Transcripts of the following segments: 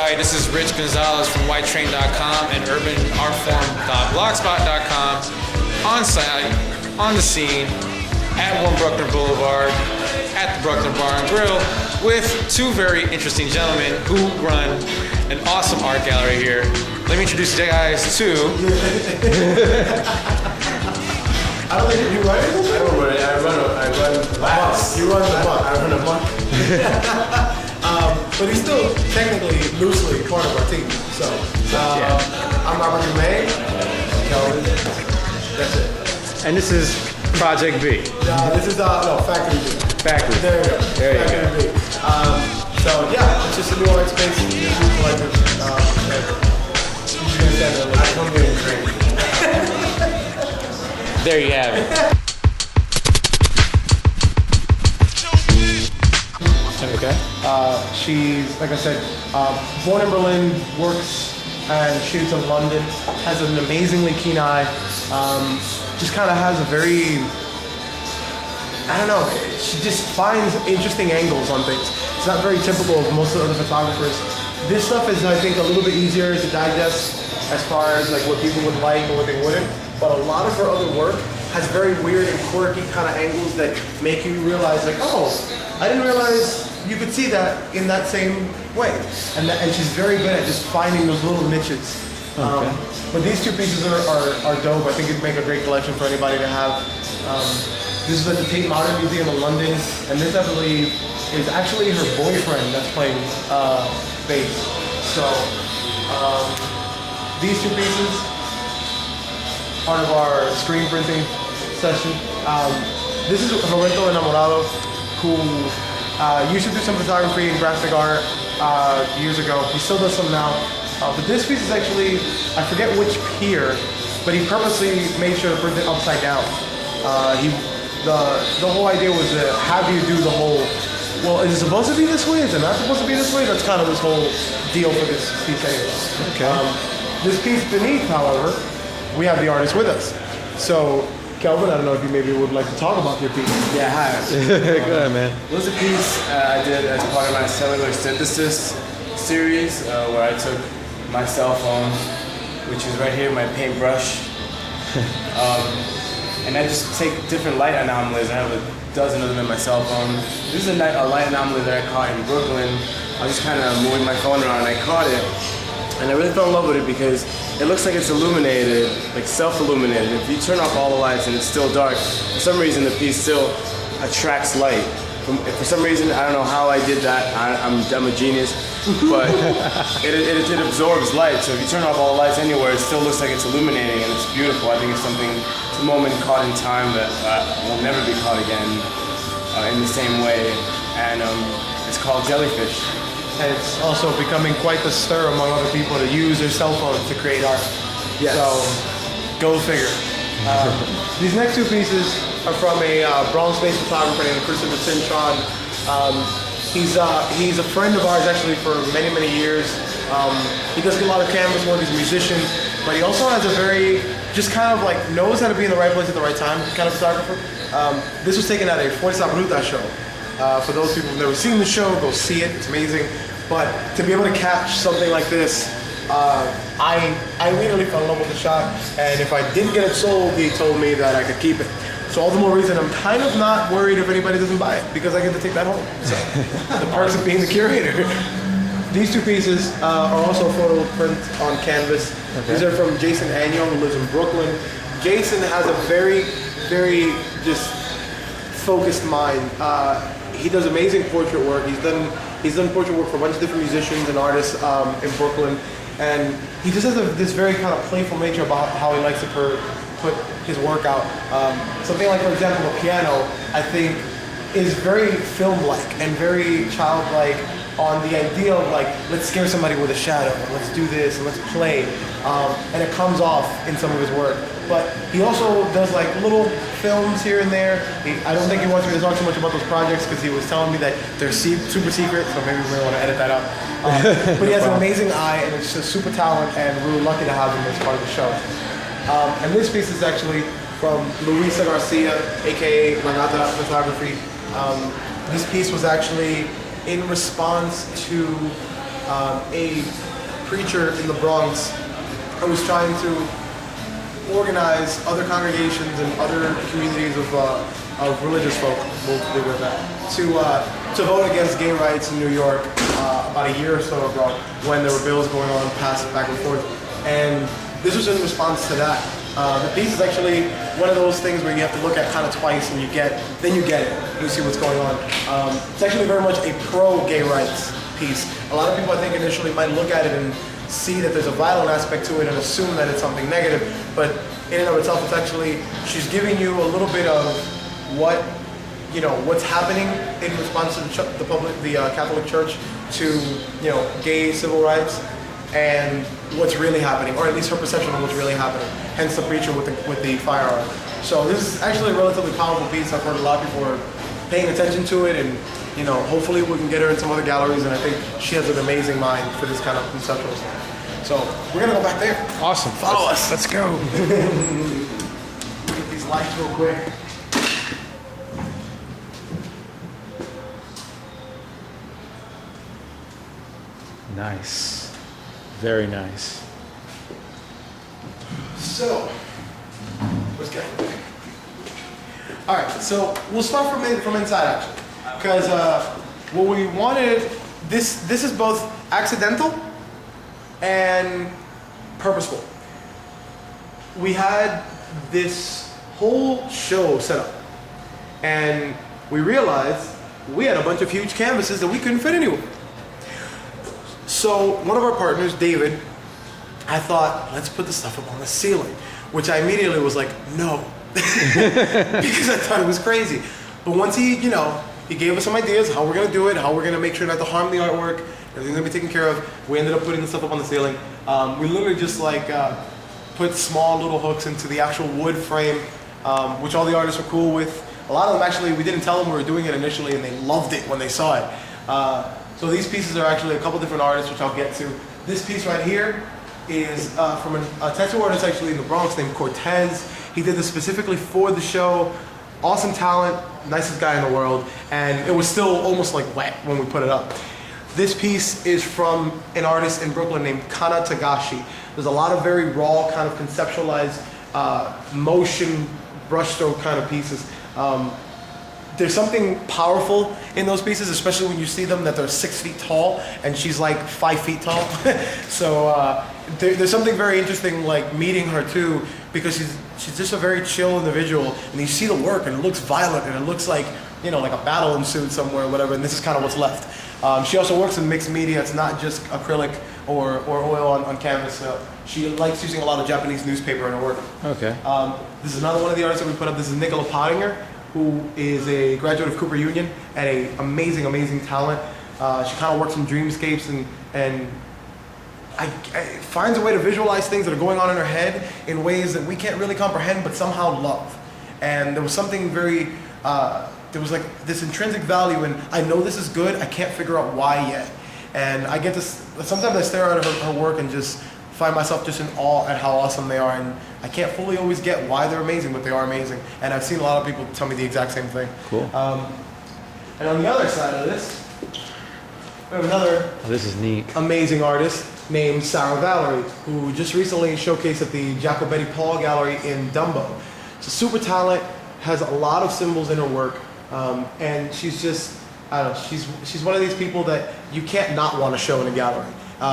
everybody. This is Rich Gonzalez from whitetrain.com and urbanartform.blogspot.com. On site, on the scene, at 1 Bruckner Boulevard, at the Bruckner Bar and Grill, with two very interesting gentlemen who run an awesome art gallery here. Let me introduce you guys to... I don't think you run it. I don't run it. I run laps. You run the month. I run a month. But he's still technically, loosely part of our team. So, I'm Robert Dume. Kelvin. That's it. And this is Project B. This is Factory B. Factory. There you go. There you Factory go. B. So yeah, it's just a new art space. Like I come here and drink. There you have it. Okay. She's, like I said, born in Berlin, works and shoots in London, has an amazingly keen eye, just kind of has a very, I don't know, she just finds interesting angles on things. It's not very typical of most of the other photographers. This stuff is, I think, a little bit easier to digest as far as like what people would like and what they wouldn't, but a lot of her other work has very weird and quirky kind of angles that make you realize like, oh, I didn't realize you could see that in that same way. And she's very good at just finding those little niches. Okay. But these two pieces are dope. I think it'd make a great collection for anybody to have. This is at the Tate Modern Museum in London, and this, I believe, is actually her boyfriend that's playing bass. So these two pieces, part of our screen printing session. This is Roberto Enamorado, who used to do some photography and graphic art years ago. He still does some now. But this piece is actually, I forget which pier, but he purposely made sure to print it upside down. The whole idea was to have you do the whole, well, is it supposed to be this way? Is it not supposed to be this way? That's kind of this whole deal for this piece anyway. Okay. This piece beneath, however, we have the artist with us. So, Kelvin, I don't know if you maybe would like to talk about your piece. Yeah, hi. Go ahead, man. It was a piece I did as part of my cellular synthesis series where I took my cell phone, which is right here, my paintbrush, and I just take different light anomalies. I have a dozen of them in my cell phone. This is a light anomaly that I caught in Brooklyn. I was just kind of moving my phone around and I caught it. And I really fell in love with it because it looks like it's illuminated, like self-illuminated. If you turn off all the lights and it's still dark, for some reason the piece still attracts light. For some reason, I don't know how I did that. I'm a genius, but it absorbs light. So if you turn off all the lights anywhere, it still looks like it's illuminating and it's beautiful. I think it's it's a moment caught in time that will never be caught again in the same way. And it's called Jellyfish. And it's also becoming quite the stir among other people to use their cell phones to create art. Yes. So, go figure. These next two pieces are from a bronze-based photographer named Christopher Cintron. He's a friend of ours actually for many, many years. He does a lot of canvas work, he's a musician, but he also has a very, just kind of like knows how to be in the right place at the right time kind of photographer. This was taken at a Fuerza Bruta show. For those people who've never seen the show, go see it, it's amazing. But to be able to catch something like this, I immediately fell in love with the shot, and if I didn't get it sold, he told me that I could keep it. So all the more reason I'm kind of not worried if anybody doesn't buy it, because I get to take that home. So the perks of being the curator. These two pieces are also photo print on canvas. Okay. These are from Jason Agnew, who lives in Brooklyn. Jason has a very, very just focused mind. He does amazing portrait work. He's done portrait work for a bunch of different musicians and artists in Brooklyn, and he just has this very kind of playful nature about how he likes to put his work out. Something like, for example, a piano, I think, is very film-like and very childlike on the idea of like, let's scare somebody with a shadow, and let's do this, and let's play, and it comes off in some of his work. But he also does like little films here and there. I don't think he wants me to talk too much about those projects because he was telling me that they're super secret, so maybe we may want to edit that out. But he has an amazing eye, and it's just super talent, and we're lucky to have him as part of the show. And this piece is actually from Luisa Garcia, aka Manata Photography. This piece was actually in response to a preacher in the Bronx who was trying to organize other congregations and other communities of religious folk, we'll leave it at that, to vote against gay rights in New York about a year or so ago when there were bills going on passed back and forth. And this was in response to that. The piece is actually one of those things where you have to look at kind of twice and then you get it. You see what's going on. It's actually very much a pro-gay rights piece. A lot of people I think initially might look at it and see that there's a violent aspect to it and assume that it's something negative, but in and of itself it's actually, she's giving you a little bit of what's happening in response to the Catholic Church to gay civil rights and what's really happening, or at least her perception of what's really happening. Hence the preacher with the firearm. So this is actually a relatively powerful piece. I've heard a lot of people are paying attention to it, and hopefully we can get her in some other galleries. And I think she has an amazing mind for this kind of conceptual stuff. So we're gonna go back there. Awesome. Follow us. Let's go. Get these lights real quick. Nice. Very nice. So, let's go. All right, so we'll start from inside actually, because what we wanted, this is both accidental and purposeful. We had this whole show set up, and we realized we had a bunch of huge canvases that we couldn't fit anywhere. So one of our partners, David, I thought, let's put the stuff up on the ceiling, which I immediately was like, no, because I thought it was crazy. But once he gave us some ideas how we're gonna do it, how we're gonna make sure not to harm the artwork, everything's gonna be taken care of. We ended up putting the stuff up on the ceiling. We literally just put small little hooks into the actual wood frame, which all the artists were cool with. A lot of them actually, we didn't tell them we were doing it initially, and they loved it when they saw it. So these pieces are actually a couple different artists, which I'll get to. This piece right here is from a tattoo artist actually in the Bronx named Cortez. He did this specifically for the show. Awesome talent, nicest guy in the world, and it was still almost like wet when we put it up. This piece is from an artist in Brooklyn named Kana Tagashi. There's a lot of very raw, kind of conceptualized motion, brushstroke kind of pieces. There's something powerful in those pieces, especially when you see them that they're 6 feet tall, and she's like 5 feet tall. So there's something very interesting, like meeting her too, because she's just a very chill individual, and you see the work, and it looks violent, and it looks like like a battle ensued somewhere, or whatever. And this is kind of what's left. She also works in mixed media. It's not just acrylic or oil on canvas. She likes using a lot of Japanese newspaper in her work. Okay. This is another one of the artists that we put up. This is Nicola Pottinger, who is a graduate of Cooper Union and an amazing talent. She kind of works in dreamscapes and finds a way to visualize things that are going on in her head in ways that we can't really comprehend, but somehow love. And there was something very, there was like this intrinsic value, and I know this is good, I can't figure out why yet. And I get this, sometimes I stare at her work and just find myself just in awe at how awesome they are, and I can't fully always get why they're amazing, but they are amazing. And I've seen a lot of people tell me the exact same thing. Cool. And on the other side of this, we have another This is neat. amazing artist named Sarah Valerie, who just recently showcased at the Jacobetti Paul Gallery in Dumbo. She's a super talent, has a lot of symbols in her work, and she's just, I don't know, she's one of these people that you can't not want to show in a gallery.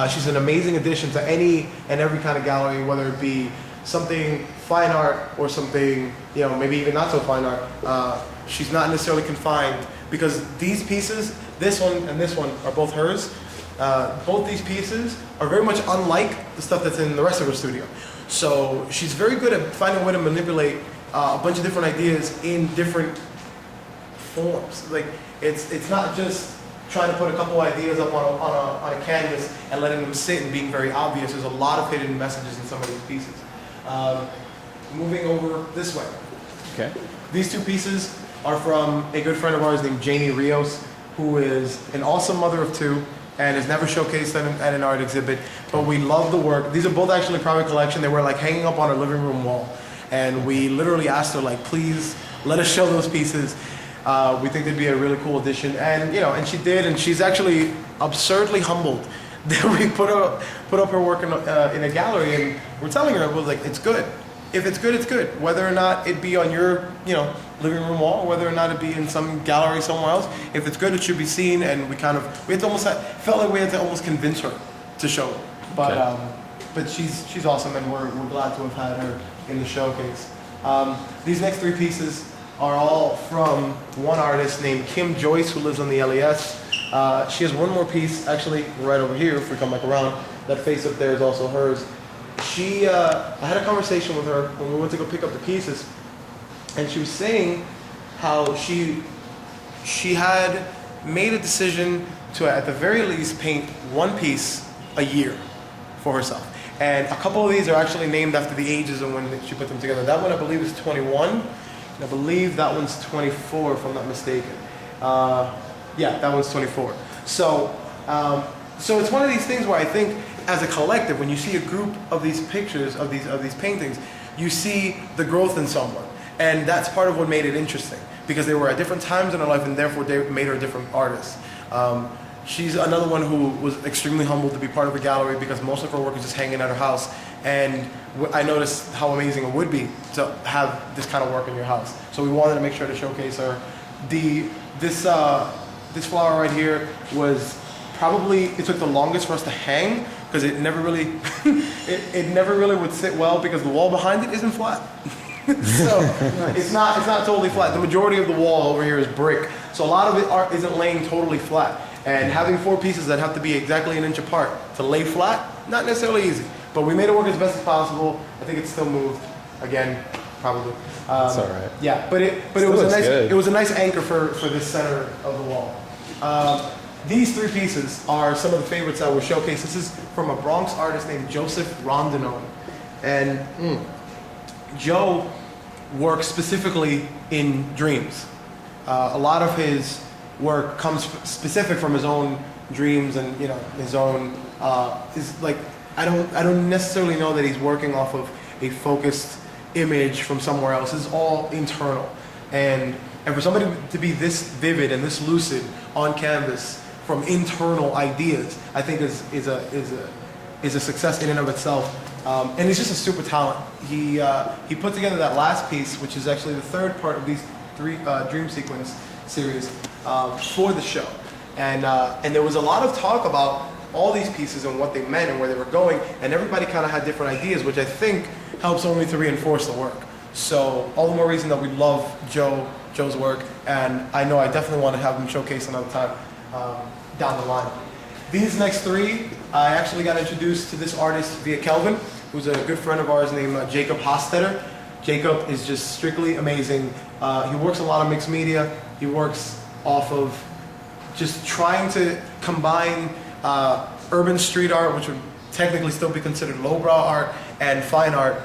She's an amazing addition to any and every kind of gallery, whether it be something fine art or something, maybe even not so fine art. She's not necessarily confined, because these pieces, this one and this one, are both hers. Both these pieces are very much unlike the stuff that's in the rest of her studio. So she's very good at finding a way to manipulate a bunch of different ideas in different forms. Like it's not just trying to put a couple ideas up on a canvas and letting them sit and being very obvious. There's a lot of hidden messages in some of these pieces. Moving over this way. Okay. These two pieces are from a good friend of ours named Janie Rios, who is an awesome mother of two and is never showcased at an art exhibit, but we love the work. These are both actually private collection. They were like hanging up on our living room wall, and we literally asked her, like, please let us show those pieces. We think they'd be a really cool addition, and and she did, and she's actually absurdly humbled then we put up her work in a gallery, and we're telling her, well, like, it's good. If it's good, it's good. Whether or not it be on your, living room wall, whether or not it be in some gallery somewhere else, if it's good, it should be seen. And we had to almost felt like we had to almost convince her to show it. But she's awesome, and we're glad to have had her in the showcase. These next three pieces are all from one artist named Kim Joyce, who lives on the LES. She has one more piece, actually, right over here. If we come back around, that face up there is also hers. I had a conversation with her when we went to go pick up the pieces, and she was saying how she had made a decision to, at the very least, paint one piece a year for herself. And a couple of these are actually named after the ages of when she put them together. That one, I believe, is 21, and I believe that one's 24, if I'm not mistaken. Yeah, that one's 24. So it's one of these things where I think, as a collective, when you see a group of these pictures, of these paintings, you see the growth in someone. And that's part of what made it interesting, because they were at different times in her life, and therefore they made her different artists. She's another one who was extremely humbled to be part of the gallery, because most of her work is just hanging at her house. And I noticed how amazing it would be to have this kind of work in your house. So we wanted to make sure to showcase her. This flower right here was probably, it took the longest for us to hang, because it never really it never really would sit well, because the wall behind it isn't flat. So it's not totally flat. The majority of the wall over here is brick, so a lot of it isn't laying totally flat. And having four pieces that have to be exactly an inch apart to lay flat, not necessarily easy. But we made it work as best as possible. I think it's still moved again, probably. That's all right. Yeah, but it was a nice anchor for this center of the wall. These three pieces are some of the favorites that were showcased. This is from a Bronx artist named Joseph Rondinone. And Joe works specifically in dreams. A lot of his work comes specific from his own dreams, and his own is like, I don't necessarily know that he's working off of a focused image from somewhere else. It's all internal. And for somebody to be this vivid and this lucid on canvas from internal ideas, I think is a success in and of itself. And he's just a super talent. He put together that last piece, which is actually the third part of these three dream sequence series, for the show. And there was a lot of talk about all these pieces and what they meant and where they were going, and everybody kind of had different ideas, which I think helps only to reinforce the work. So all the more reason that we love Joe's work, and I know I definitely want to have him showcase another time down the line. These next three, I actually got introduced to this artist via Kelvin, who's a good friend of ours named Jacob Hostetter. Jacob is just strictly amazing. He works a lot of mixed media. He works off of just trying to combine urban street art, which would technically still be considered lowbrow art, and fine art,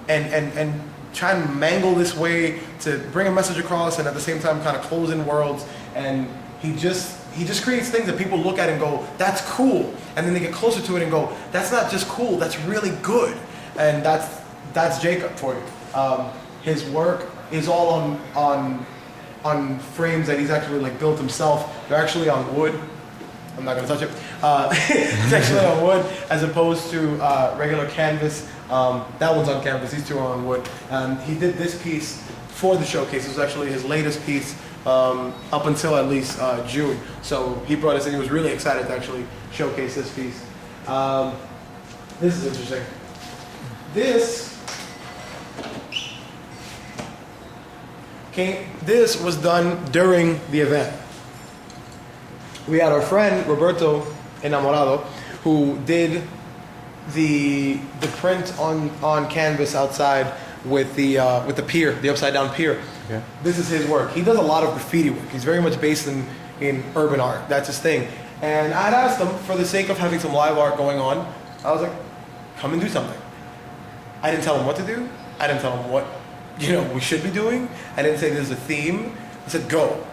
and try and mangle this way to bring a message across, and at the same time kind of close in worlds. And he just creates things that people look at and go, that's cool, and then they get closer to it and go, that's not just cool, that's really good. And that's Jacob for you. His work is all on frames that he's actually like built himself. They're actually on wood. I'm not gonna touch it. It's actually on wood as opposed to regular canvas. That one's on canvas, these two are on wood. And he did this piece for the showcase. It was actually his latest piece up until at least June. So he brought us in, he was really excited to actually showcase this piece. This is interesting. This was done during the event. We had our friend Roberto Enamorado, who did the print on canvas outside with the pier, the upside down pier. Yeah. This is his work. He does a lot of graffiti work. He's very much based in urban art. That's his thing. And I'd asked him, for the sake of having some live art going on, I was like, come and do something. I didn't tell him what to do. I didn't tell him what we should be doing. I didn't say there's a theme. I said, go.